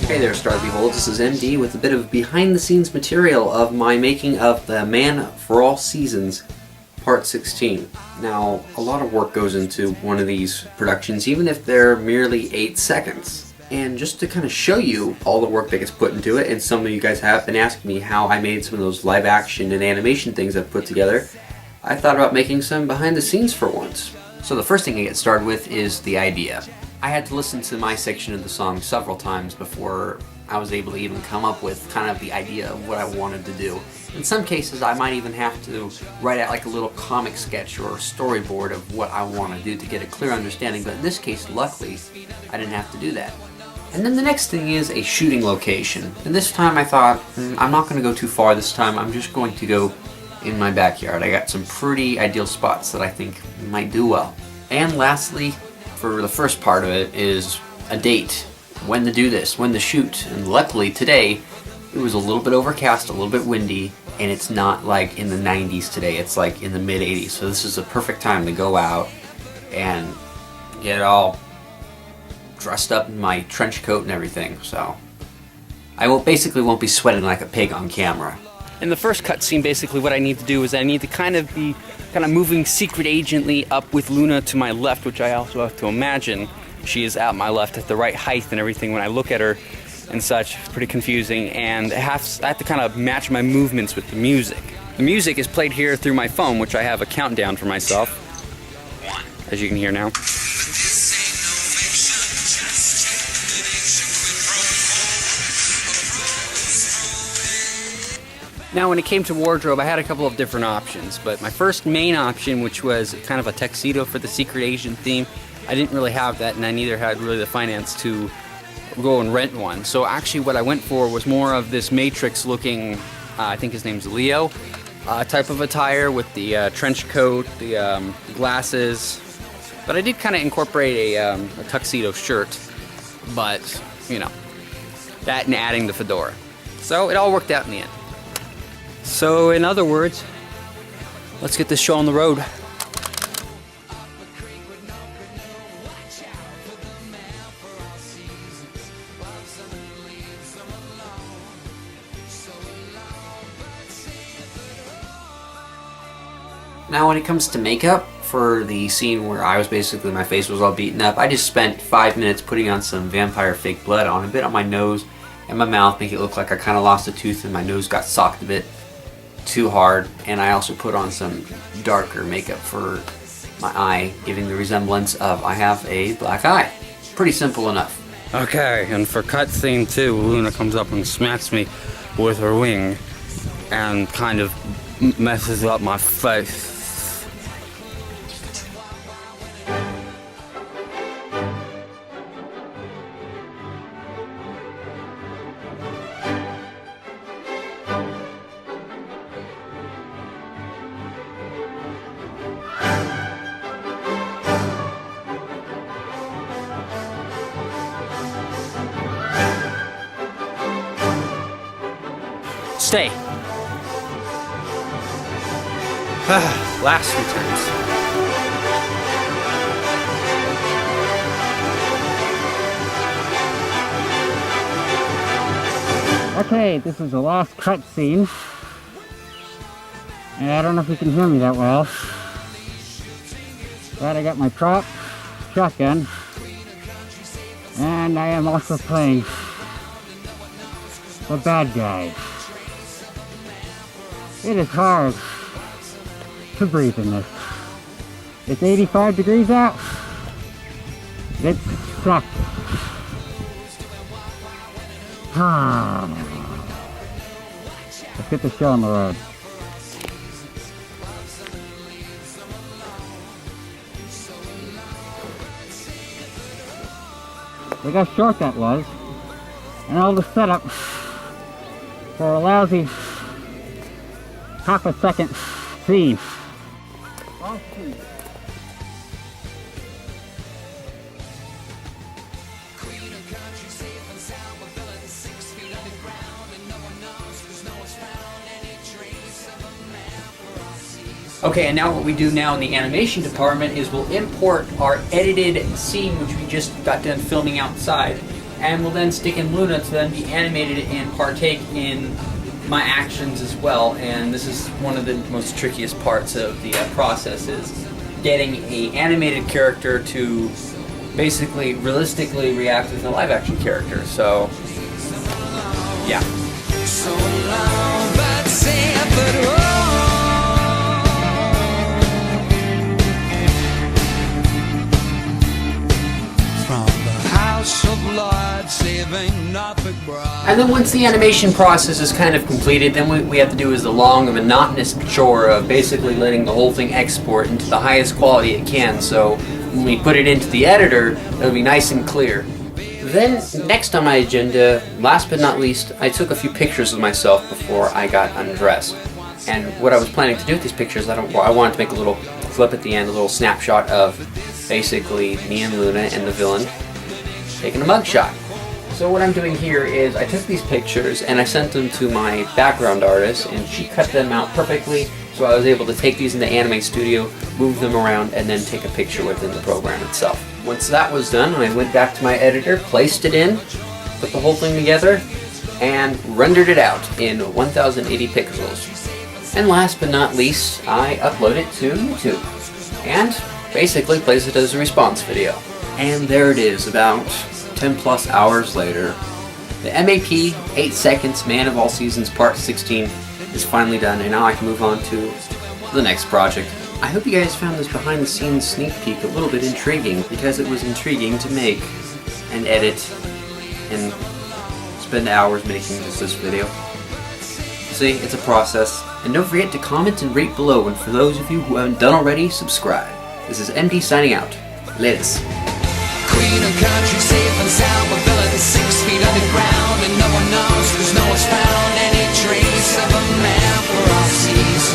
Hey there, Star Behold. This is MD with a bit of behind-the-scenes material of my making of The Man for All Seasons, Part 16. Now, a lot of work goes into one of these productions, even if they're merely 8 seconds. And just to kind of show you all the work that gets put into it, and some of you guys have been asking me how I made some of those live action and animation things I've put together, I thought about making some behind the scenes for once. So the first thing I get started with is the idea. I had to listen to my section of the song several times before I was able to even come up with kind of the idea of what I wanted to do. In some cases I might even have to write out like a little comic sketch or storyboard of what I want to do to get a clear understanding, but in this case, luckily, I didn't have to do that. And then the next thing is a shooting location. And this time I thought, I'm not going to go too far this time, I'm just going to go in my backyard. I got some pretty ideal spots that I think might do well. And lastly, for the first part of it, is a date. When to do this, when to shoot. And luckily today, it was a little bit overcast, a little bit windy, and it's not like in the 90s today, it's like in the mid 80s. So this is a perfect time to go out and get all dressed up in my trench coat and everything. So I basically won't be sweating like a pig on camera. In the first cutscene, basically what I need to do is I need to kind of be moving secret agently up with Luna to my left, which I also have to imagine she is at my left at the right height and everything when I look at her and such. It's pretty confusing, and I have to kind of match my movements with the music. The music is played here through my phone, which I have a countdown for myself, as you can hear now. Now, when it came to wardrobe, I had a couple of different options, but my first main option, which was kind of a tuxedo for the secret agent theme, I didn't really have that, and I neither had really the finance to go and rent one. So actually what I went for was more of this Matrix looking, I think his name's Leo, type of attire with the trench coat, the glasses. But I did kind of incorporate a tuxedo shirt, but, you know, that and adding the fedora. So it all worked out in the end. So, in other words, let's get this show on the road. Now when it comes to makeup, for the scene where I was basically, my face was all beaten up, I just spent 5 minutes putting on some vampire fake blood on a bit on my nose and my mouth, make it look like I kind of lost a tooth and my nose got socked a bit too hard, and I also put on some darker makeup for my eye, giving the resemblance of I have a black eye. Pretty simple enough. Okay, and for cutscene 2, Luna comes up and smacks me with her wing and kind of messes up my face. Stay. Last returns. Okay, this is the last cutscene. And I don't know if you can hear me that well. But I got my prop, shotgun, and I am also playing the bad guy. It is hard to breathe in this. It's 85 degrees out. It sucks. Let's get the show on the road. Look how short that was. And all the setup for a lousy half a second scene. Okay, and now what we do now in the animation department is we'll import our edited scene, which we just got done filming outside, and will then stick in Luna to then be animated and partake in my actions as well. And this is one of the most trickiest parts of the process, is getting a animated character to basically realistically react as a live action character. So yeah. So long, but sad, but and then once the animation process is kind of completed, then what we have to do is the long and monotonous chore of basically letting the whole thing export into the highest quality it can, so when we put it into the editor, it'll be nice and clear. Then, next on my agenda, last but not least, I took a few pictures of myself before I got undressed. And what I was planning to do with these pictures, I wanted to make a little clip at the end, a little snapshot of basically me and Luna and the villain taking a mugshot. So what I'm doing here is I took these pictures and I sent them to my background artist, and she cut them out perfectly, so I was able to take these into Anime Studio, move them around, and then take a picture within the program itself. Once that was done, I went back to my editor, placed it in, put the whole thing together, and rendered it out in 1080 pixels. And last but not least, I upload it to YouTube, and basically place it as a response video. And there it is, about 10 plus hours later. The MAP 8 Seconds Man of All Seasons Part 16 is finally done, and now I can move on to the next project. I hope you guys found this behind the scenes sneak peek a little bit intriguing, because it was intriguing to make and edit and spend hours making just this video. See, it's a process. And don't forget to comment and rate below, and for those of you who haven't done already, subscribe. This is MD signing out. Latest. Queen of country, safe and sound, but villain 6 feet underground, and no one knows, 'cause no one's found any trace of a man for all seasons.